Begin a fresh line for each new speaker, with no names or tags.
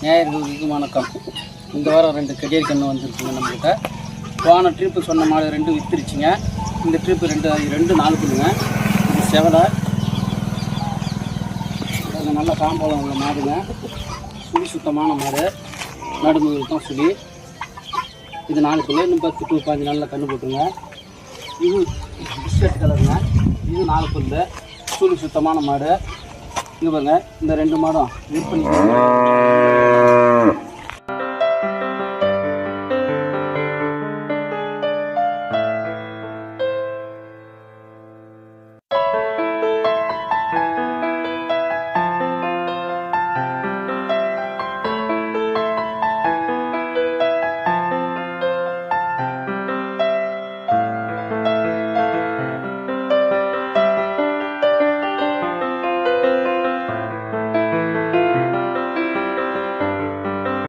நேயர்களுக்கு வணக்கம். இந்த வாரம் 2 கெடியரி கன்று வந்துருக்குங்க நம்மகிட்ட. போன ட்ரிப்பு சொன்ன மாடு 2 விற்றுருச்சுங்க. இந்த ட்ரிப்பு ரெண்டு 4 குழுங்க. இது செவலை நல்ல காம்போலம் உள்ள மாடுங்க. சுழி சுத்தமான மாடு, நடுமுதல் தான் சுழி. இது 4 குழு. இன்னும் 10 to 15 நாளில் கன்று போட்டுருங்க. இது பிஸ்கட் கலருங்க. இது 4 குழு சுழி சுத்தமான மாடு. இது பாருங்க, இந்த 2 மாடும் விற்பனை